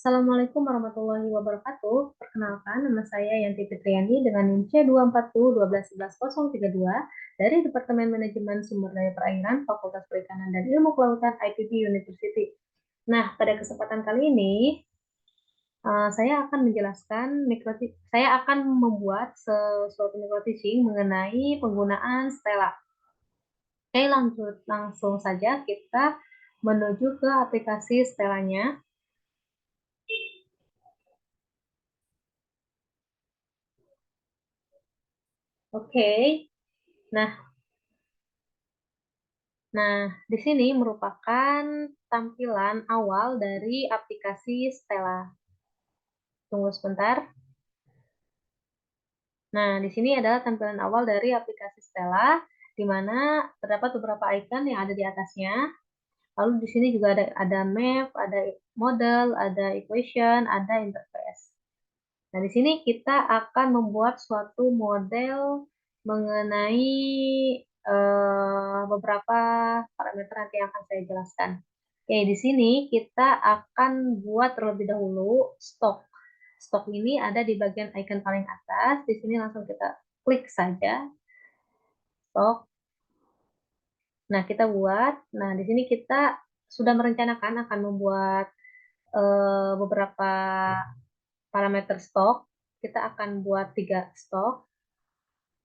Assalamualaikum warahmatullahi wabarakatuh. Perkenalkan, nama saya Yanti Fitriani dengan NIM C240121132 dari Departemen Manajemen Sumber Daya Perairan Fakultas Perikanan dan Ilmu Kelautan IPB University. Nah, pada kesempatan kali ini saya akan menjelaskan saya akan membuat sesuatu microteaching mengenai penggunaan Stella. Oke, langsung saja kita menuju ke aplikasi Stellanya. Oke, nah, di sini merupakan tampilan awal dari aplikasi Stella. Tunggu sebentar. Nah, di sini adalah tampilan awal dari aplikasi Stella, di mana terdapat beberapa icon yang ada di atasnya. Lalu di sini juga ada map, ada model, ada equation, ada interface. Nah, di sini kita akan membuat suatu model mengenai beberapa parameter nanti yang akan saya jelaskan. Oke, di sini kita akan buat terlebih dahulu stok. Stok ini ada di bagian icon paling atas. Di sini langsung kita klik saja stok. Nah, kita buat. Nah, di sini kita sudah merencanakan akan membuat beberapa parameter stok. Kita akan buat 3 stok.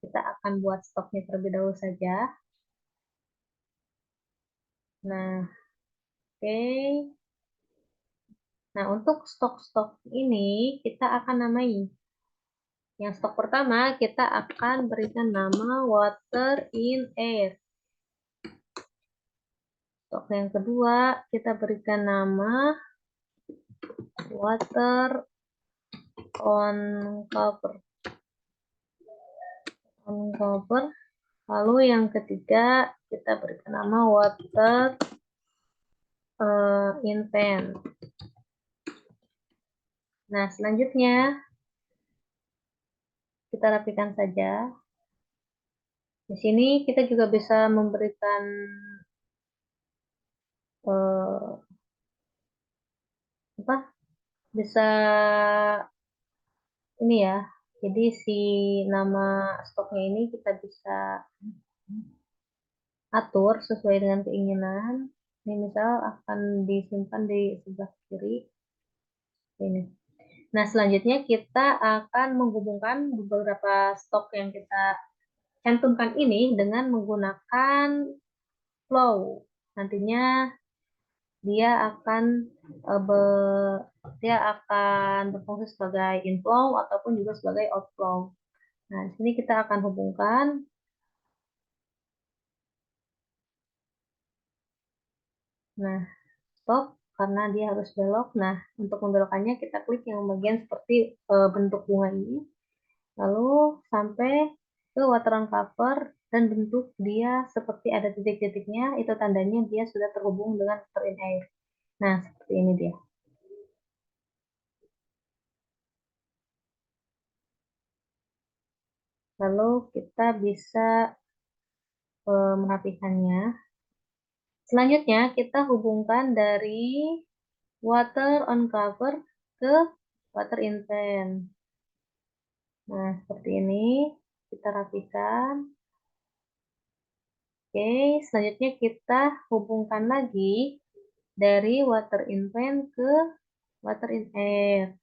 Kita akan buat stoknya terlebih dahulu saja. Nah, oke. Nah, untuk stok-stok ini kita akan namai. Yang stok pertama kita akan berikan nama water in air. Stok yang kedua kita berikan nama water on cover. Lalu yang ketiga kita berikan nama water in pan. Nah, selanjutnya kita rapikan saja. Di sini kita juga bisa memberikan bisa ini ya. Jadi si nama stoknya ini kita bisa atur sesuai dengan keinginan. Ini misal akan disimpan di sebelah kiri. Ini. Nah, selanjutnya kita akan menghubungkan beberapa stok yang kita cantumkan ini dengan menggunakan flow. Nantinya dia akan berfungsi sebagai inflow ataupun juga sebagai outflow. Nah, di sini kita akan hubungkan. Nah, stop karena dia harus belok. Nah, untuk membelokkannya kita klik yang bagian seperti bentuk bunga ini. Lalu sampai ke water on cover dan bentuk dia seperti ada titik-titiknya, itu tandanya dia sudah terhubung dengan water in air. Nah, seperti ini dia. Lalu kita bisa merapikannya. Selanjutnya kita hubungkan dari water on cover ke water in pan. Nah, seperti ini kita rapikan. Oke, selanjutnya kita hubungkan lagi dari water in pan ke water in air.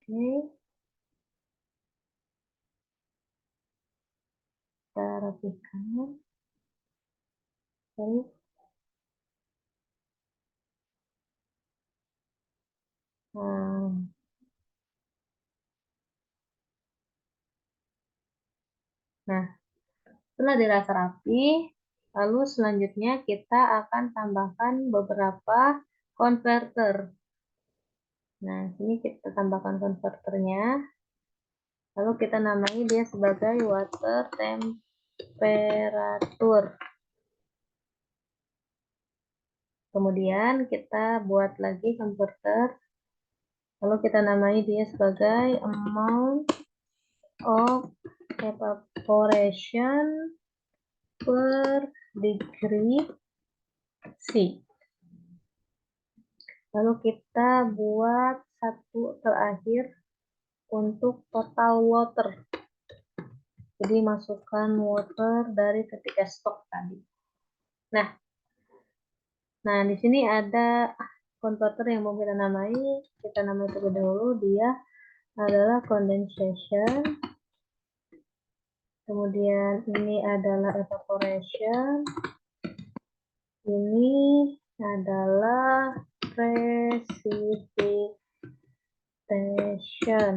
Oke, kita rapikan. Oke. Nah, setelah dirasa rapi, lalu selanjutnya kita akan tambahkan beberapa konverter. Nah, sini kita tambahkan konverternya. Lalu kita namai dia sebagai water temperature. Kemudian kita buat lagi konverter. Lalu kita namai dia sebagai amount of evaporation per degree C. Lalu kita buat satu terakhir untuk total water. Jadi masukkan water dari ketiga stok tadi. Nah, di sini ada converter yang mau kita namai. Kita namai terlebih dahulu. Dia adalah condensation. Kemudian ini adalah evaporation. Ini adalah precipitation.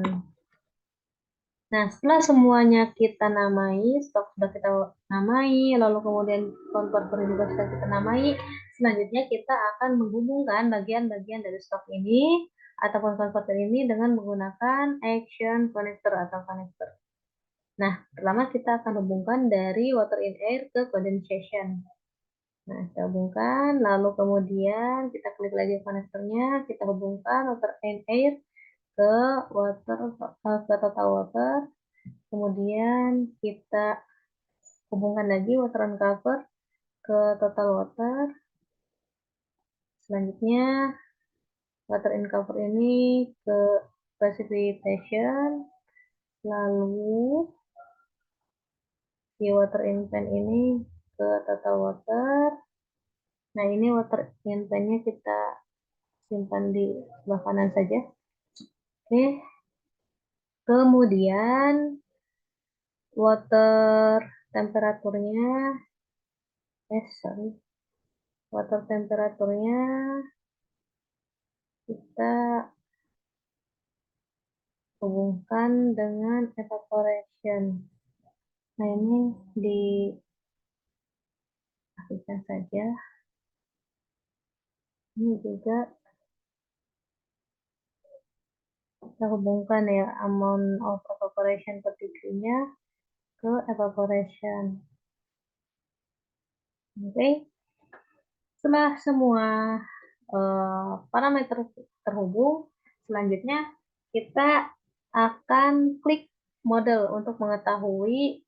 Nah, setelah semuanya kita namai, stok sudah kita namai, lalu kemudian konverter juga sudah kita namai, selanjutnya kita akan menghubungkan bagian-bagian dari stok ini ataupun konverter ini dengan menggunakan action connector atau konektor. Nah, pertama kita akan hubungkan dari water in air ke condensation. Nah, kita hubungkan, lalu kemudian kita klik lagi konektornya, kita hubungkan water in air ke total water. Kemudian kita hubungkan lagi water uncover ke total water. Selanjutnya water uncover ini ke precipitation. Lalu di water in pan ini ke total water. Nah, ini water in pan-nya kita simpan di sebelah kanan saja. Oke. Kemudian water temperaturnya, water temperaturnya kita hubungkan dengan evaporation. Nah, ini diaktifkan saja. Ini juga kita hubungkan ya amount of evaporation per degree-nya ke evaporation. Oke. Setelah semua parameter terhubung, selanjutnya kita akan klik model untuk mengetahui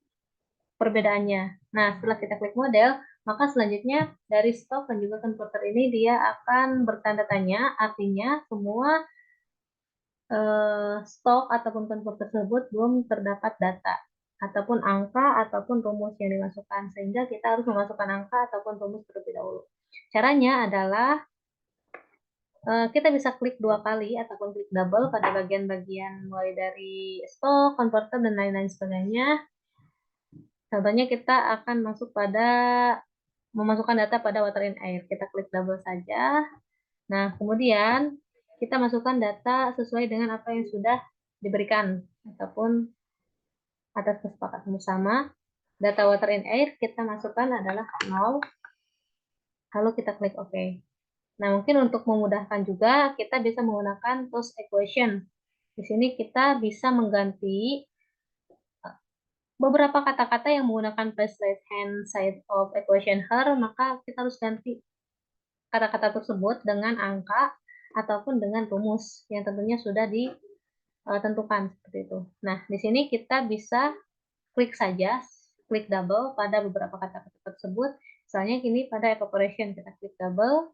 perbedaannya. Nah, setelah kita klik model, maka selanjutnya dari stok dan juga converter ini dia akan bertanda tanya, artinya semua stok ataupun converter tersebut belum terdapat data ataupun angka ataupun rumus yang dimasukkan, sehingga kita harus memasukkan angka ataupun rumus terlebih dahulu. Caranya adalah kita bisa klik 2 kali ataupun klik double pada bagian-bagian mulai dari stok, converter, dan lain-lain sebagainya. Contohnya kita akan memasukkan data pada water in air. Kita klik double saja. Nah, kemudian kita masukkan data sesuai dengan apa yang sudah diberikan ataupun atas kesepakatan bersama. Data water in air kita masukkan adalah 0. Lalu kita klik OK. Nah, mungkin untuk memudahkan juga kita bisa menggunakan toast equation. Di sini kita bisa mengganti beberapa kata-kata yang menggunakan place left hand side of equation her, maka kita harus ganti kata-kata tersebut dengan angka ataupun dengan rumus yang tentunya sudah ditentukan seperti itu. Nah, di sini kita bisa klik saja, klik double pada beberapa kata-kata tersebut. Misalnya kini pada evaporation kita klik double.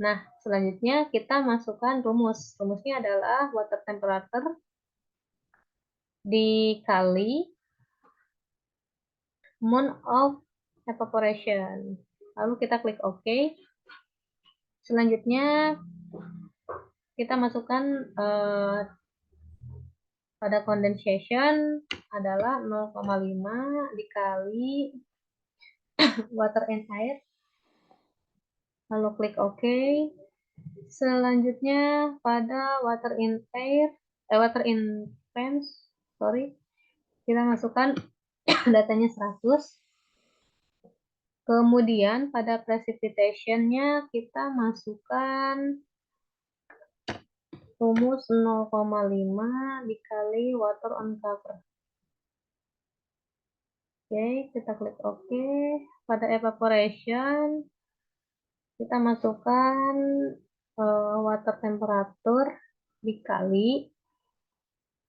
Nah, selanjutnya kita masukkan rumus. Rumusnya adalah water temperature dikali amount of evaporation. Lalu kita klik OK. Selanjutnya kita masukkan pada condensation adalah 0,5 dikali water in air. Lalu klik OK. Selanjutnya pada water in air, water in pans, kita masukkan datanya 100. Kemudian pada precipitation-nya kita masukkan rumus 0,5 dikali water on cover. Oke, kita klik OK. Pada evaporation kita masukkan water temperature dikali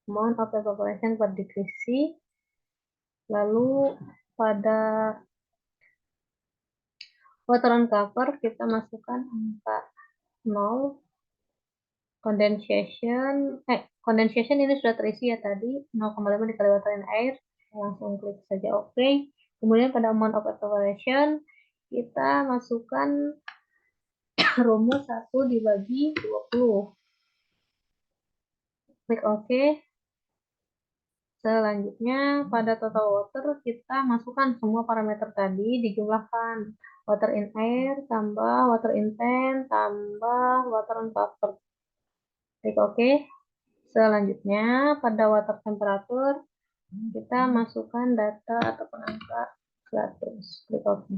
amount of evaporation per degree C. Lalu pada water on cover kita masukkan angka 0. condensation ini sudah terisi ya tadi 0,5 dikali water in air, langsung klik saja OK. Kemudian pada amount of evaporation kita masukkan rumus 1 dibagi 20. Klik OK. Selanjutnya pada total water kita masukkan semua parameter tadi, dijumlahkan water in air tambah water in pan tambah water on cover. Klik OK. Selanjutnya pada water temperature kita masukkan data ataupun angka 100. Klik OK.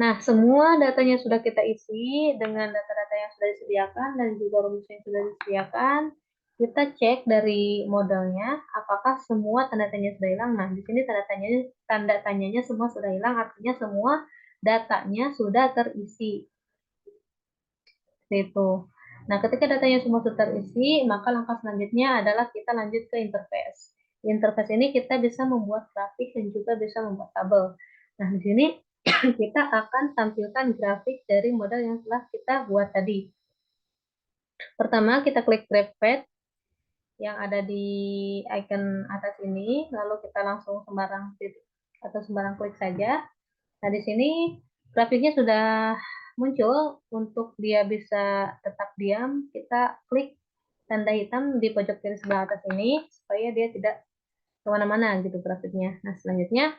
Nah, semua datanya sudah kita isi dengan data-data yang sudah disediakan dan juga rumus yang sudah disediakan. Kita cek dari modelnya apakah semua tanda tanya sudah hilang. Nah, di sini tanda tanyanya semua sudah hilang, artinya semua datanya sudah terisi. Itu. Nah, ketika datanya semua sudah terisi, maka langkah selanjutnya adalah kita lanjut ke interface. Di interface ini kita bisa membuat grafik dan juga bisa membuat tabel. Nah, di sini kita akan tampilkan grafik dari model yang telah kita buat tadi. Pertama, kita klik grab pad yang ada di icon atas ini, lalu kita langsung sembarang klik saja. Nah, di sini grafiknya sudah muncul. Untuk dia bisa tetap diam, kita klik tanda hitam di pojok kiri sebelah atas ini, supaya dia tidak kemana-mana gitu grafiknya. Nah, selanjutnya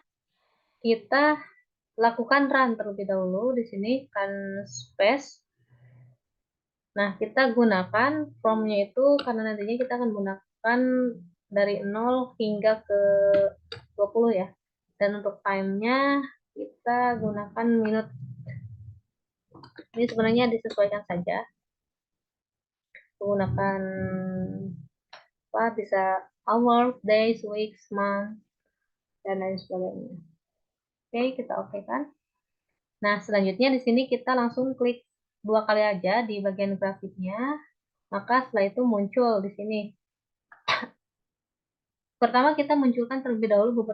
kita lakukan run terlebih dahulu. Di sini kan space. Nah, kita gunakan from-nya itu karena nantinya kita akan gunakan dari 0 hingga ke 20 ya. Dan untuk time-nya kita gunakan minute. Ini sebenarnya disesuaikan saja. Menggunakan apa bisa hour, days, weeks, month, dan lain sebagainya. Oke, kita oke kan? Nah, selanjutnya di sini kita langsung klik 2 kali aja di bagian grafiknya. Maka setelah itu muncul di sini. Pertama kita munculkan terlebih dahulu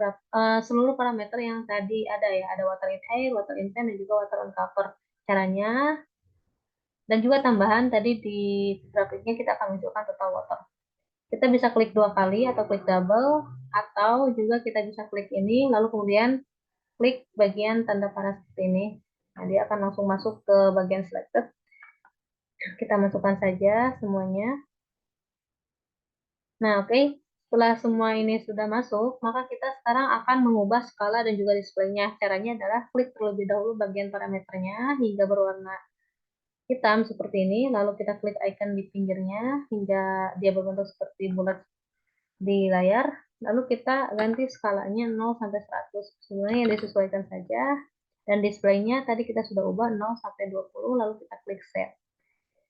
seluruh parameter yang tadi ada ya. Ada water in air, water in pan, dan juga water on cover. Caranya, dan juga tambahan tadi di grafiknya kita akan munculkan total water. Kita bisa klik 2 kali atau klik double, atau juga kita bisa klik ini, lalu kemudian klik bagian tanda panah seperti ini. Nah, dia akan langsung masuk ke bagian selected. Kita masukkan saja semuanya. Nah, oke. Setelah semua ini sudah masuk, maka kita sekarang akan mengubah skala dan juga displaynya. Caranya adalah klik terlebih dahulu bagian parameternya hingga berwarna hitam seperti ini. Lalu kita klik icon di pinggirnya hingga dia berbentuk seperti bulat di layar. Lalu kita ganti skalanya 0 sampai 100. Sebenarnya yang disesuaikan saja. Dan displaynya tadi kita sudah ubah 0 sampai 20, lalu kita klik set.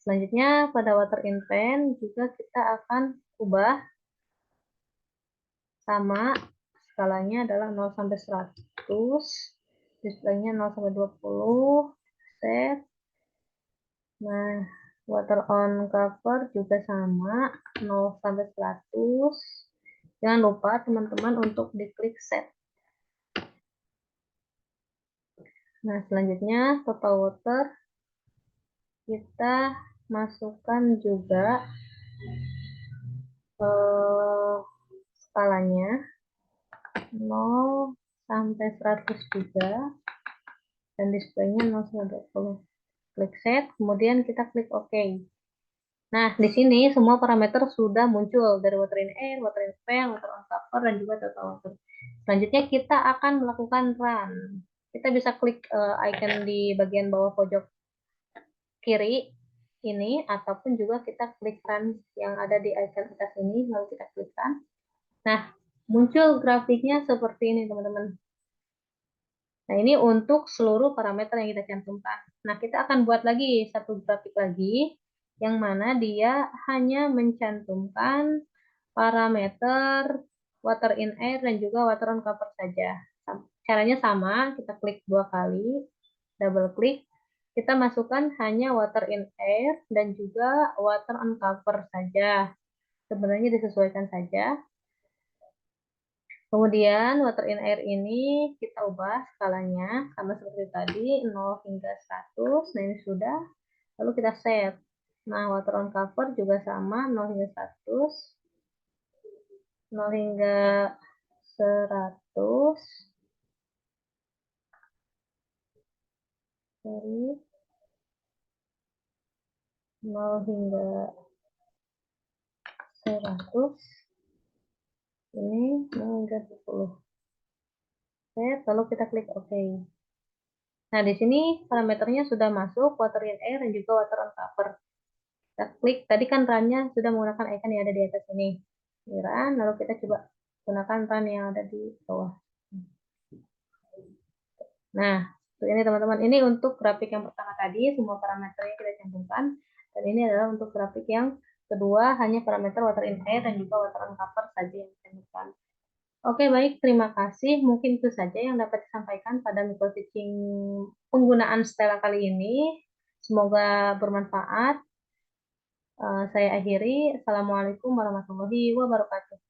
Selanjutnya pada water in pan juga kita akan ubah sama, skalanya adalah 0 sampai 100, displaynya 0 sampai 20, set. Nah, water on cover juga sama, 0 sampai 100. Jangan lupa teman-teman untuk diklik set. Nah, selanjutnya total water kita masukkan juga skalanya 0 sampai 100 juga, dan displaynya 0 sampai 20. Klik set, kemudian kita klik OK. Nah, di sini semua parameter sudah muncul dari water in air, water in pan, water on cover, dan juga total water. Selanjutnya kita akan melakukan run. Kita bisa klik icon di bagian bawah pojok kiri ini, ataupun juga kita klik run yang ada di icon atas ini, lalu kita klik run. Nah, muncul grafiknya seperti ini, teman-teman. Nah, ini untuk seluruh parameter yang kita cantumkan. Nah, kita akan buat lagi satu grafik lagi, yang mana dia hanya mencantumkan parameter water in air dan juga water on cover saja. Caranya sama, kita klik 2 kali, double klik, kita masukkan hanya water in air dan juga water on cover saja. Sebenarnya disesuaikan saja. Kemudian water in air ini kita ubah skalanya sama seperti tadi 0 hingga 100. Nah, ini sudah. Lalu kita set. Nah, water on cover juga sama, 0 hingga 100, 0 hingga 100, dari 0 hingga 100, ini 0 hingga 20. Oke, lalu kita klik OK. Nah, di sini parameternya sudah masuk, water in air dan juga water on cover. Kita klik, tadi kan run-nya sudah menggunakan icon yang ada di atas ini. Ini run, lalu kita coba gunakan run yang ada di bawah. Nah, ini teman-teman, ini untuk grafik yang pertama tadi, semua parameternya kita cantumkan. Dan ini adalah untuk grafik yang kedua, hanya parameter water in air dan juga water on cover saja yang dicantumkan. Oke, baik. Terima kasih. Mungkin itu saja yang dapat disampaikan pada micro teaching penggunaan Stella kali ini. Semoga bermanfaat. Saya akhiri. Assalamualaikum warahmatullahi wabarakatuh.